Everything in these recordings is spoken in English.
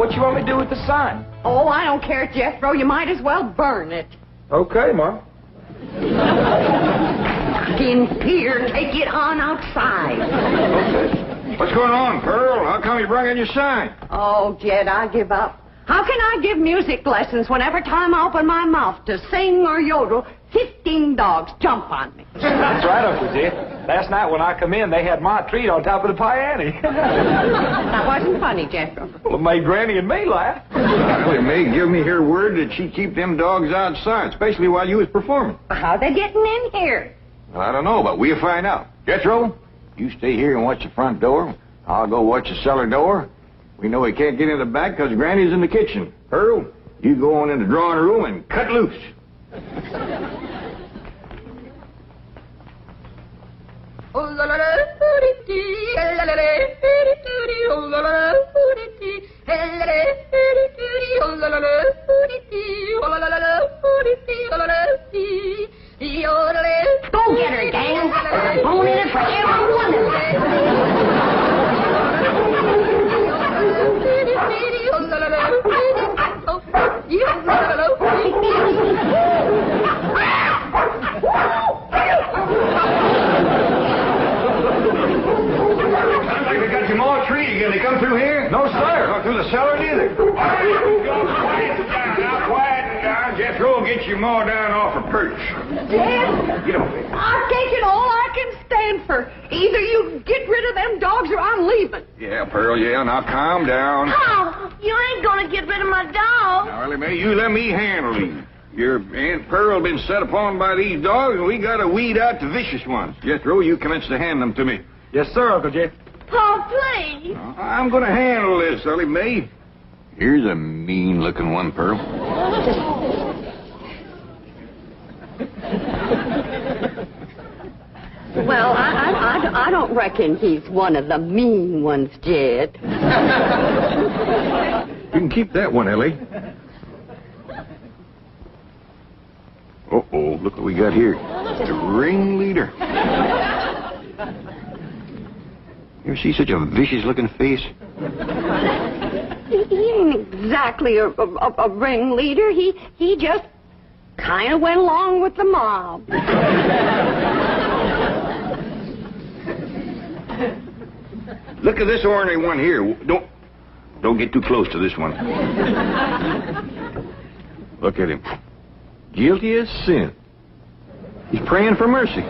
what you want me to do with the sign? Oh, I don't care, Jethro. You might as well burn it. Okay, Ma. In here, take it on outside. Okay. What's going on, Pearl? How come you brought in your sign? Oh, Jed, I give up. How can I give music lessons when every time I open my mouth to sing or yodel, 15 dogs jump on me? That's right, Uncle Jed. Last night when I come in, they had my treat on top of the piano. That wasn't funny, Jethro. Well, it made Granny and me laugh. Well, May give me her word that she'd keep them dogs outside, especially while you was performing. How they getting in here? Well, I don't know, but we'll find out. Jethro, you stay here and watch the front door. I'll go watch the cellar door. We know he can't get in the back because Granny's in the kitchen. Pearl, you go on in the drawing room and cut loose. Go get her, gang. Bone in it for every one of them. Sounds like they got some more trees again. They come through here? No, sir. Not through the cellar, neither. Quiet down. Jethro will get you more down off a perch. Jed, Get over there. I've taken all I can stand for. Either you get rid of them dogs or I'm leaving. Yeah, Pearl, yeah. Now calm down. Oh, you ain't gonna get rid of my dog. Now, Ellie Mae, you let me handle these. Your Aunt Pearl been set upon by these dogs, and we gotta weed out the vicious ones. Jethro, you commence to hand them to me. Yes, sir, Uncle Jed. Oh, please. I'm gonna handle this, Ellie Mae. Here's a mean-looking one, Pearl. Well, I don't reckon he's one of the mean ones, Jed. You can keep that one, Ellie. Uh-oh, look what we got here. The ringleader. You ever see such a vicious-looking face? He ain't exactly a ringleader. He just kind of went along with the mob. Look at this ornery one here. Don't get too close to this one. Look at him. Guilty as sin. He's praying for mercy.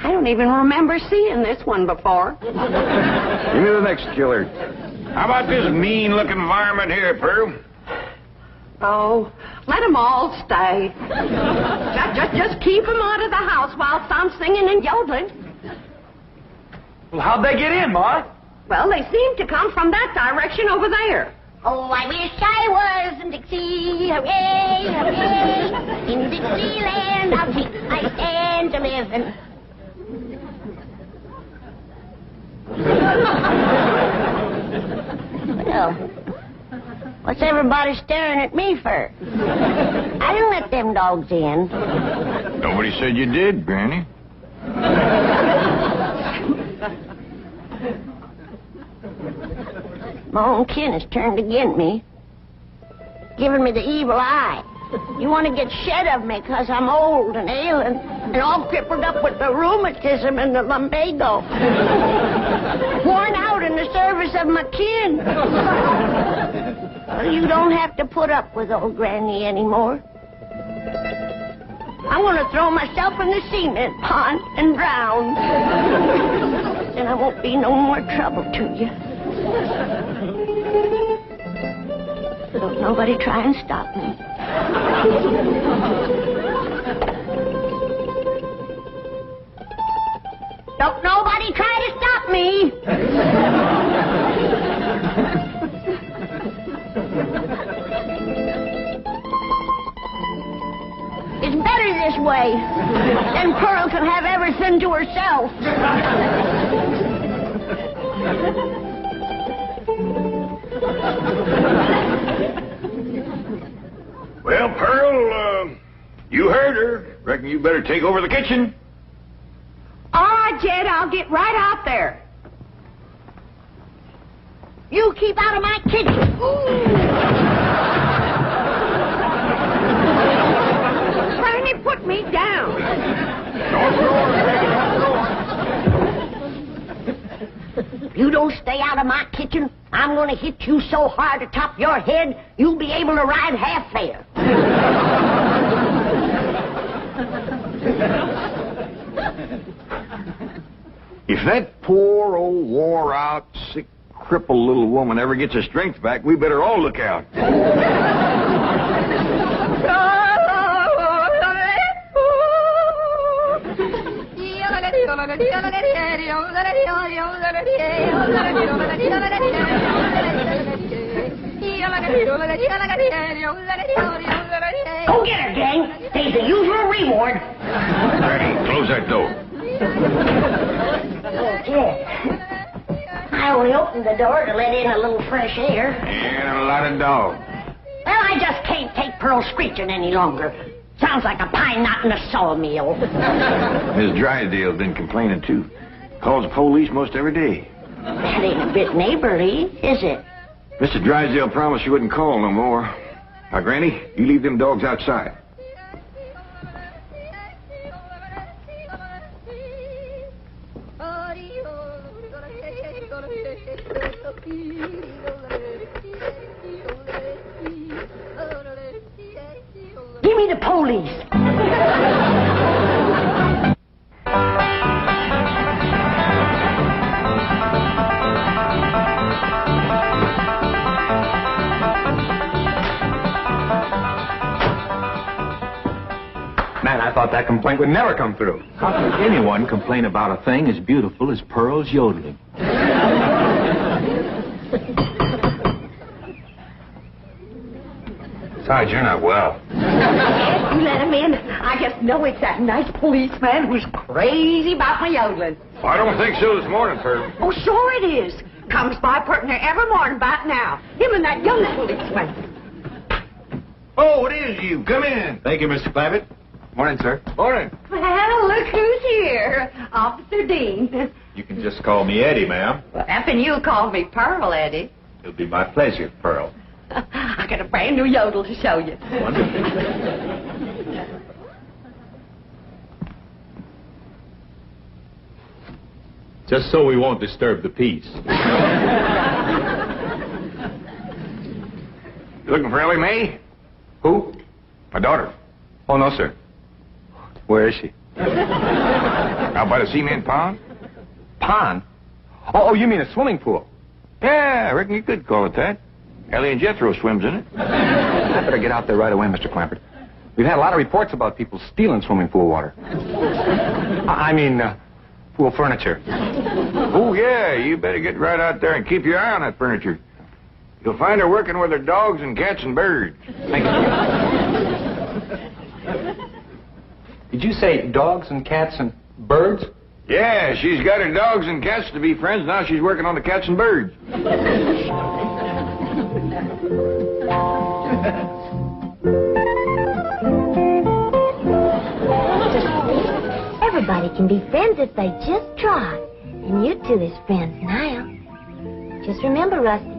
I don't even remember seeing this one before. Give me the next killer. How about this mean-looking varmint here, Pearl? Oh, let them all stay. Just keep them out of the house whilst I'm singing and yodeling. Well, how'd they get in, Ma? Well, they seem to come from that direction over there. Oh, I wish I was in Dixie, hooray, hooray. In Dixieland, I'll keep my stand to living. Well, what's everybody staring at me for? I didn't let them dogs in. Nobody said you did, Granny. My own kin has turned against me, giving me the evil eye. You want to get shed of me because I'm old and ailing and all crippled up with the rheumatism and the lumbago. Worn out in the service of my kin. Well, you don't have to put up with old Granny anymore. I'm going to throw myself in the cement pond and drown. Then I won't be no more trouble to you. Don't nobody try and stop me. Don't nobody try to stop me. It's better this way. Then Pearl can have everything to herself. Well, Pearl, You heard her. Reckon you better take over the kitchen. All right, Jed, I'll get right out there. You keep out of my kitchen. Bernie, put me down. If you don't stay out of my kitchen, I'm going to hit you so hard atop your head, you'll be able to ride half fare. If that poor old wore-out, sick, crippled little woman ever gets her strength back, we better all look out. Go get her, gang. There's the usual reward. Granny, close that door. Okay. I only opened the door to let in a little fresh air. And a lot of dogs. Well, I just can't take Pearl screeching any longer. Sounds like a pine knot in a sawmill. Miss Drysdale's been complaining, too. Calls the police most every day. That ain't a bit neighborly, is it? Mr. Drysdale promised she wouldn't call no more. Now, Granny, you leave them dogs outside. Give me the police. Man, I thought that complaint would never come through. How could anyone complain about a thing as beautiful as Pearl's yodeling? Besides, you're not well. You let him in. I just know it's that nice policeman who's crazy about my yodeling. I don't think so this morning, Pearl. Oh, sure it is. Comes by putting her every morning about now. Him and that young policeman. Oh, it is you. Come in. Thank you, Mr. Clavitt. Morning, sir. Morning. Well, look who's here. Officer Dean. You can just call me Eddie, ma'am. Well, effing you called me Pearl, Eddie. It'll be my pleasure, Pearl. I got a brand new yodel to show you. Wonderful. Just so we won't disturb the peace. You looking for Ellie Mae? Who? My daughter. Oh, no, sir. Where is she? Out by the cement pond? Pond? Oh, you mean a swimming pool? Yeah, I reckon you could call it that. Ellie and Jethro swims in it. I better get out there right away, Mr. Clampett. We've had a lot of reports about people stealing swimming pool water. I mean, pool furniture. Oh, yeah, you better get right out there and keep your eye on that furniture. You'll find her working with her dogs and cats and birds. Thank you. Did you say dogs and cats and birds? Yeah, she's got her dogs and cats to be friends. Now she's working on the cats and birds. Everybody can be friends if they just try. And you two is friends now. Just remember, Rusty,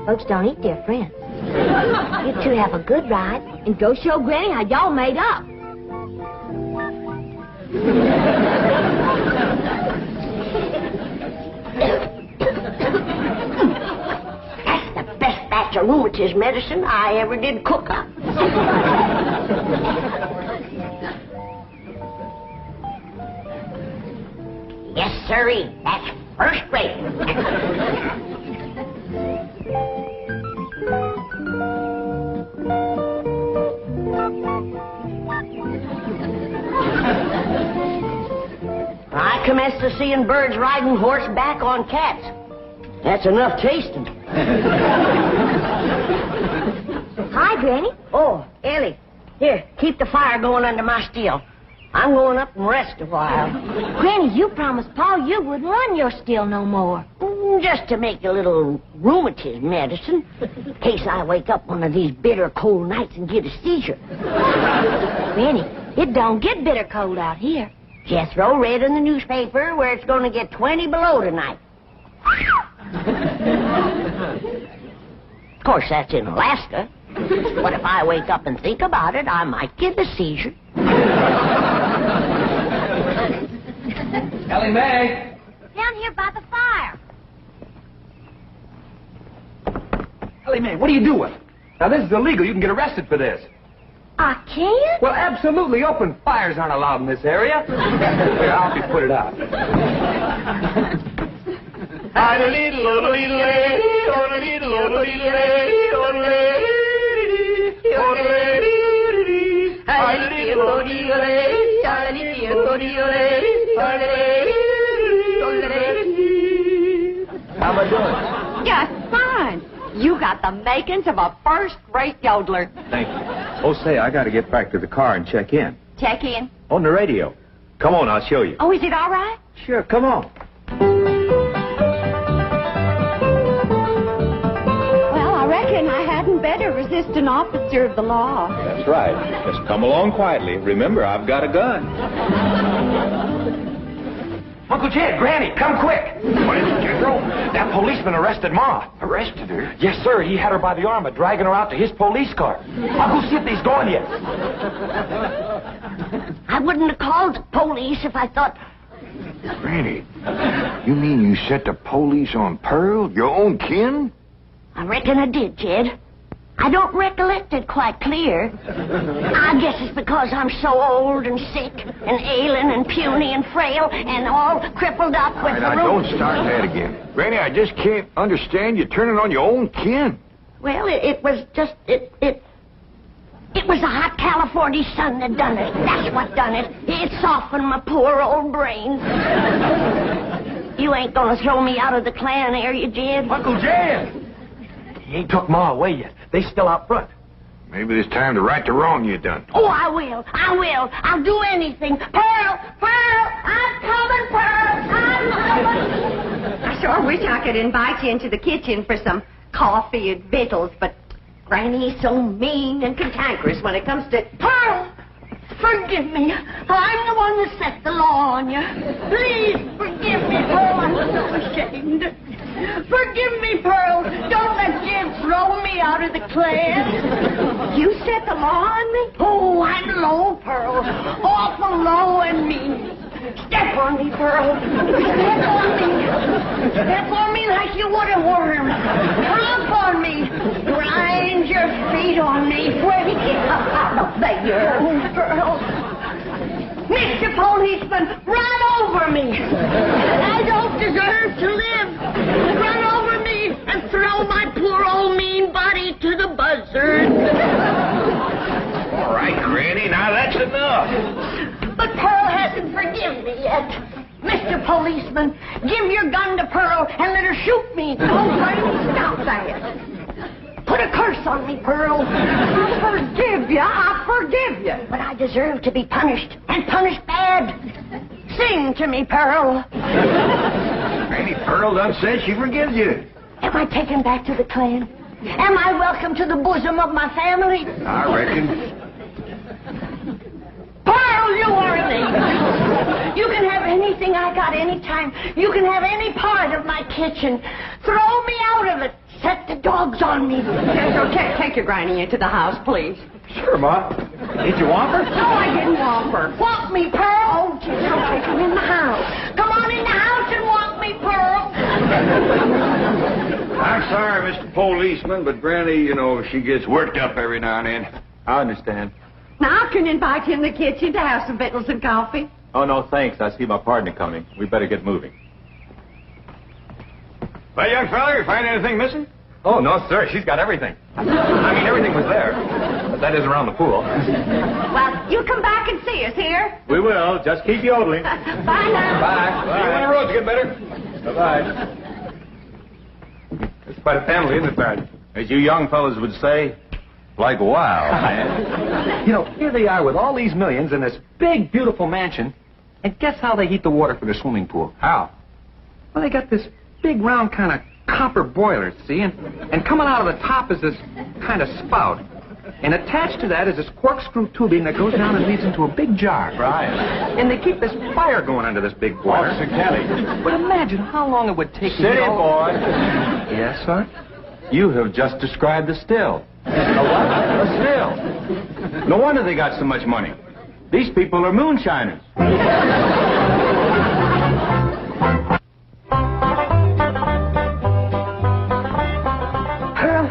folks don't eat their friends. You two have a good ride, and go show Granny how y'all made up. That's the best batch of rheumatism medicine I ever did cook up. Yes, sirree. That's first rate. I commenced to seeing birds riding horseback on cats. That's enough tasting. Hi, Granny. Oh, Ellie. Here, keep the fire going under my steel. I'm going up and rest a while. Granny, you promised Pa you wouldn't run your still no more. Just to make a little rheumatism medicine, in case I wake up one of these bitter cold nights and get a seizure. Granny, It don't get bitter cold out here. Jethro read in the newspaper where it's going to get 20 below tonight. Of course, that's in Alaska. But if I wake up and think about it, I might get a seizure. Ellie Mae! Down here by the fire. Ellie Mae, what are you doing? Now, this is illegal. You can get arrested for this. I can't? Well, absolutely. Open fires aren't allowed in this area. Here, I'll help you put it out. How am I doing? Just fine. You got the makings of a first-rate yodeler. Thank you. Oh, say, I got to get back to the car and check in. Check in. On the radio. Come on, I'll show you. Oh, is it all right? Sure, come on. Well, I reckon I hadn't better resist an officer of the law. That's right. Just come along quietly. Remember, I've got a gun. Uncle Jed, Granny, come quick. What is it, Jethro? That policeman arrested Ma. Arrested her? Yes, sir. He had her by the arm and dragging her out to his police car. I'll go see if he's gone yet. I wouldn't have called the police if I thought... Granny, you mean you set the police on Pearl, your own kin? I reckon I did, Jed. I don't recollect it quite clear. I guess it's because I'm so old and sick and ailing and puny and frail and all crippled up with the Now, don't start that again. Granny, I just can't understand you turning on your own kin. Well, it was just... It was the hot California sun that done it. That's what done it. It softened my poor old brain. You ain't gonna throw me out of the clan, are you, Jed? Uncle Jed! He ain't took Ma away yet. They still out front. Maybe it's time to right the wrong you done. Oh, I will. I'll do anything. Pearl! I'm coming, Pearl! I'm coming! I sure wish I could invite you into the kitchen for some coffee and victuals, but Granny's so mean and cantankerous when it comes to... Pearl! Forgive me. I'm the one that set the law on you. Please forgive me, Pearl. I'm so ashamed. Forgive me, Pearl. Don't let Jim throw me out of the clan. You set the law on me? Oh, I'm low, Pearl. Awful low and mean. Step on me, Pearl. Step on me. Step on me like you would a worm. Tromp on me. Grind your feet on me. There you go, Pearl. Mr. Policeman, run over me. I don't deserve to live. Run over me and throw my poor old mean body to the buzzard. All right, Granny, now that's enough. But Pearl hasn't forgiven me yet. Mr. Policeman, give your gun to Pearl and let her shoot me. Oh, Granny, stop that. Put a curse on me, Pearl. I forgive you. But I deserve to be punished, and punished bad. Sing to me, Pearl. Granny, Pearl done said she forgives you. Am I taken back to the clan? Am I welcome to the bosom of my family? I reckon. Pearl, you are an angel. You can have anything I got anytime. You can have any part of my kitchen. Throw me out of it. Set the dogs on me. Take your Granny into the house, please. Sure, Ma. Did you want her? No, I didn't want her. Walk me, Pearl. Oh, just take her in the house. Come on in the house and walk me, Pearl. I'm sorry, Mr. Policeman, but Granny, you know, she gets worked up every now and then. I understand. Now I can invite you in the kitchen to have some victuals and coffee. Oh, no, thanks. I see my partner coming. We better get moving. Well, young fella, you find anything missing? Oh, no, sir. She's got everything. I mean, everything was there. But that is around the pool. Well, you come back and see us here. We will. Just keep yodeling. Bye now. Bye. See you when the roads get better. Bye-bye. It's quite a family, isn't it, Barry? As you young fellas would say, like wow, man. You know, here they are with all these millions in this big, beautiful mansion. And guess how they heat the water for their swimming pool? How? Well, they got this big, round kind of copper boiler, see? And coming out of the top is this kind of spout. And attached to that is this corkscrew tubing that goes down and leads into a big jar. Right. And they keep this fire going under this big boiler. Officer Kelly. But imagine how long it would take to City get all... boy. Yes, son? You have just described the still. A what? A still. No wonder they got so much money. These people are moonshiners. Pearl,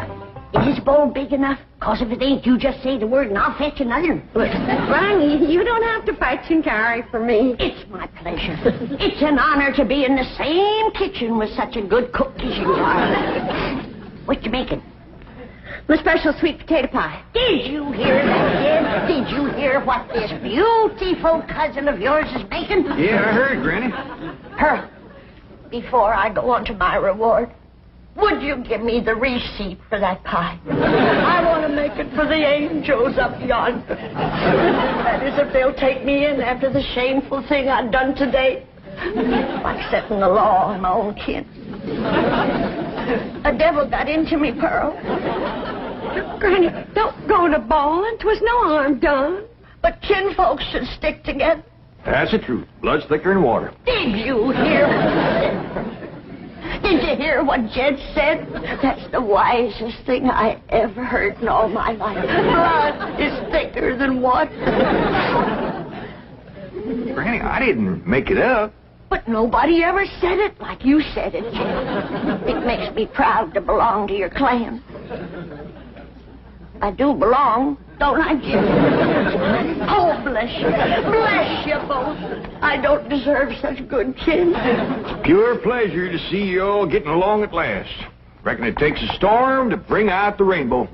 is this bowl big enough? Cause if it ain't, you just say the word and I'll fetch another. Granny, you don't have to fetch and carry for me. It's my pleasure. It's an honor to be in the same kitchen with such a good cook as you are. What you making? My special sweet potato pie. Did you hear that, Jed? Did you hear what this beautiful cousin of yours is making? Yeah, I heard, Granny. Pearl, before I go on to my reward, would you give me the receipt for that pie? I want to make it for the angels up yonder. That is, if they'll take me in after the shameful thing I've done today. Like setting the law on my own kin. A devil got into me, Pearl. Granny, don't go to bawling. 'Twas no harm done. But kinfolks should stick together. That's the truth. Blood's thicker than water. Did you hear what I said? Did you hear what Jed said? That's the wisest thing I ever heard in all my life. Blood is thicker than water. Granny, I didn't make it up. But nobody ever said it like you said it, Jed. It makes me proud to belong to your clan. I do belong, don't I, Jed? Oh, bless you. Bless you both. I don't deserve such good kin. It's a pure pleasure to see you all getting along at last. Reckon it takes a storm to bring out the rainbow.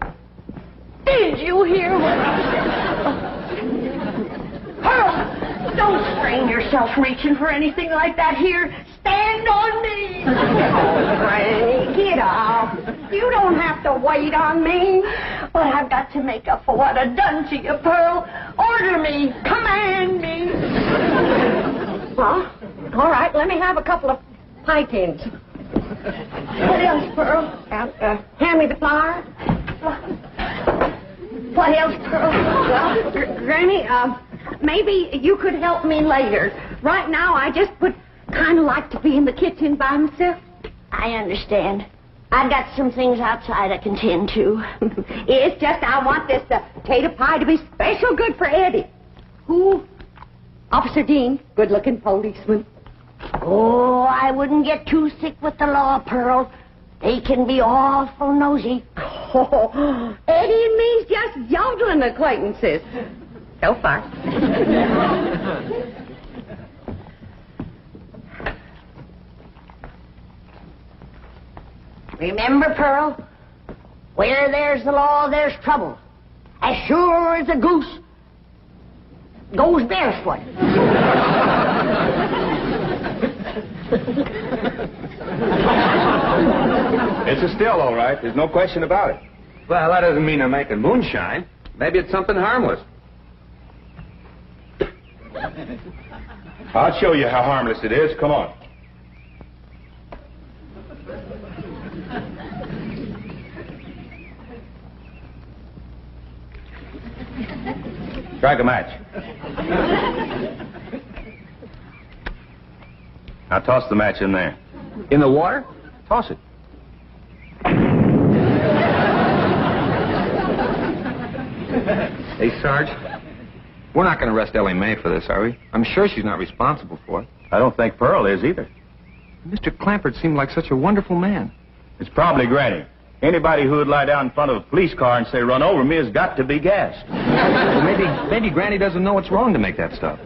Did you hear what I said? Pearl, don't strain yourself reaching for anything like that here. Stand on me. Oh, Granny, get off. You don't have to wait on me. But I've got to make up for what I've done to you, Pearl. Order me. Command me. Well, all right, let me have a couple of pie tins. What else, Pearl? Hand me the flour. What else, Pearl? Well, Granny, maybe you could help me later. Right now, I just would kind of like to be in the kitchen by myself. I understand. I've got some things outside I can tend to. It's just I want this potato pie to be special good for Eddie. Who? Officer Dean, good-looking policeman. Oh, I wouldn't get too thick with the law, Pearl. They can be awful nosy. Oh, Eddie and me's just yodeling acquaintances. So far. Remember, Pearl, where there's the law, there's trouble. As sure as a goose goes barefoot. It's a still, all right. There's no question about it. Well, that doesn't mean they're making moonshine. Maybe it's something harmless. I'll show you how harmless it is. Come on. Strike a match. Now toss the match in there. In the water? Toss it. Hey, Sarge, we're not going to arrest Ellie Mae for this, are we? I'm sure she's not responsible for it. I don't think Pearl is either. Mr. Clampert seemed like such a wonderful man. It's probably Granny. Anybody who would lie down in front of a police car and say, "Run over me," has got to be gassed. Well, maybe Granny doesn't know it's wrong to make that stuff.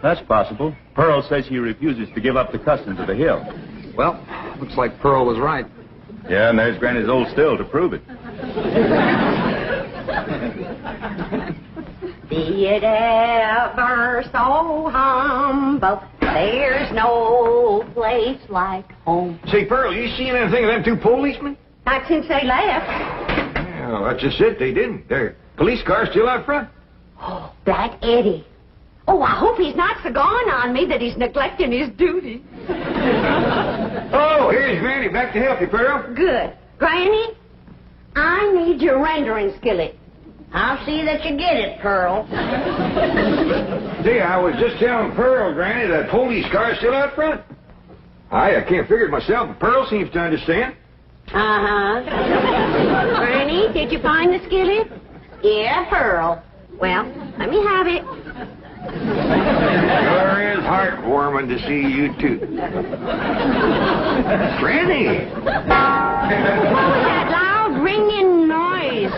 That's possible. Pearl says she refuses to give up the customs of the hill. Well, looks like Pearl was right. Yeah, and there's Granny's old still to prove it. Be it ever so humble, there's no place like home. Say, Pearl, you seen anything of them two policemen? Not since they left. Well, that's just it. They didn't. Their police car's still out front. Oh, that Eddie. Oh, I hope he's not so gone on me that he's neglecting his duty. Oh, here's Granny. Back to help you, Pearl. Good. Granny, I need your rendering skillet. I'll see that you get it, Pearl. See, I was just telling Pearl, Granny, that police car's still out front. I can't figure it myself, but Pearl seems to understand. Uh-huh. Granny, did you find the skillet? Yeah, Pearl. Well, let me have it. Sure is heartwarming to see you two. Granny! What was that loud ringing noise?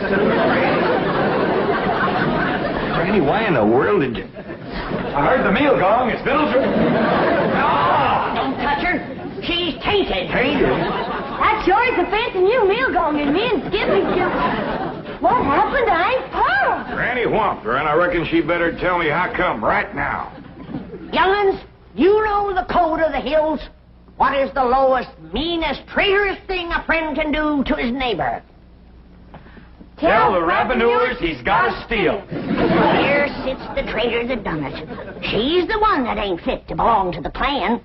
Granny, why in the world did you... I heard the meal gong. It's Fiddles. Don't touch her. She's tainted. That sure is a fancy new meal gong, and me and Skippy just... What happened to Aunt Pearl? Granny whomped her, and I reckon she better tell me how come right now. Young'uns, you know the code of the hills. What is the lowest, meanest, traitorous thing a friend can do to his neighbor? Tell the revenuers he's got to steal. Here sits the traitor that done it. She's the one that ain't fit to belong to the clan.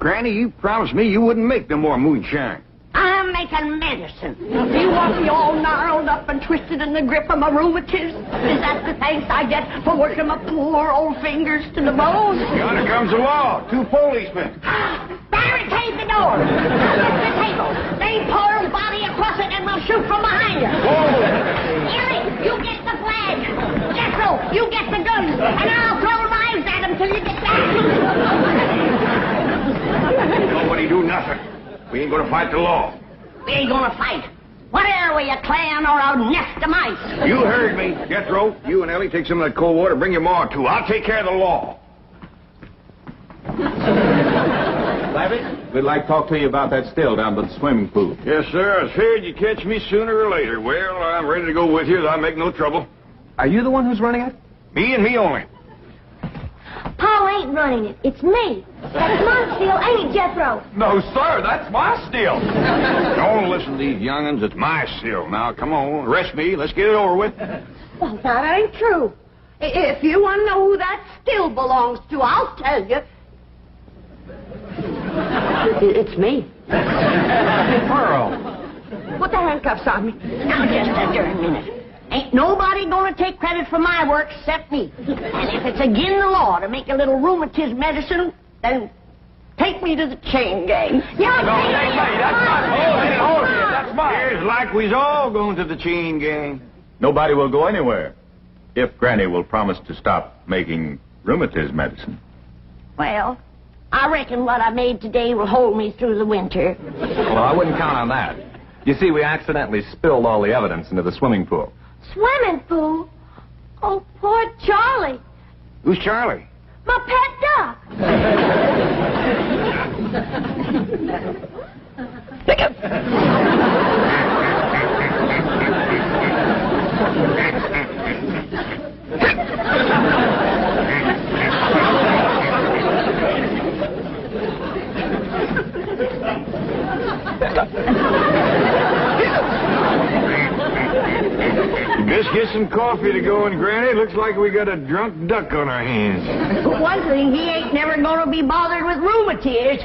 Granny, you promised me you wouldn't make no more moonshine. I'm making medicine. You want me all gnarled up and twisted in the grip of my rheumatism? Is that the thanks I get for working my poor old fingers to the bone? Yonder comes the law. 2 policemen. Barricade the door. Get the table. Lay Pearl's body across it and we'll shoot from behind her. Ellie, you get the flag. Jethro, you get the guns. And I'll throw knives at them till you get back. Nobody do nothing. We ain't gonna fight the law. We ain't gonna fight. What are we, a clan or a nest of mice? You heard me. Jethro, you and Ellie take some of that cold water. Bring your ma, too. I'll take care of the law. Labby, we'd like to talk to you about that still down by the swimming pool. Yes, sir. I was feared you'd catch me sooner or later. Well, I'm ready to go with you. I'll make no trouble. Are you the one who's running it? Me and me only. Paul ain't running it. It's me. That's my still, ain't it, Jethro? No, sir, that's my still. Don't listen to these young'uns. It's my still. Now, come on. Arrest me. Let's get it over with. Well, that ain't true. If you want to know who that still belongs to, I'll tell you. It's me. Pearl. Put the handcuffs on me. Now, just a darn minute. Ain't nobody gonna take credit for my work except me. And if it's again the law to make a little rheumatism medicine, then take me to the chain gang. No, that's mine. That's mine. Here's like we's all going to the chain gang. Nobody will go anywhere if Granny will promise to stop making rheumatism medicine. Well, I reckon what I made today will hold me through the winter. Well, I wouldn't count on that. You see, we accidentally spilled all the evidence into the swimming pool. Swimming pool? Oh, poor Charlie. Who's Charlie? My pet duck. Just get some coffee to go in, Granny. Looks like we got a drunk duck on our hands. For one thing, he ain't never gonna be bothered with rheumatiz.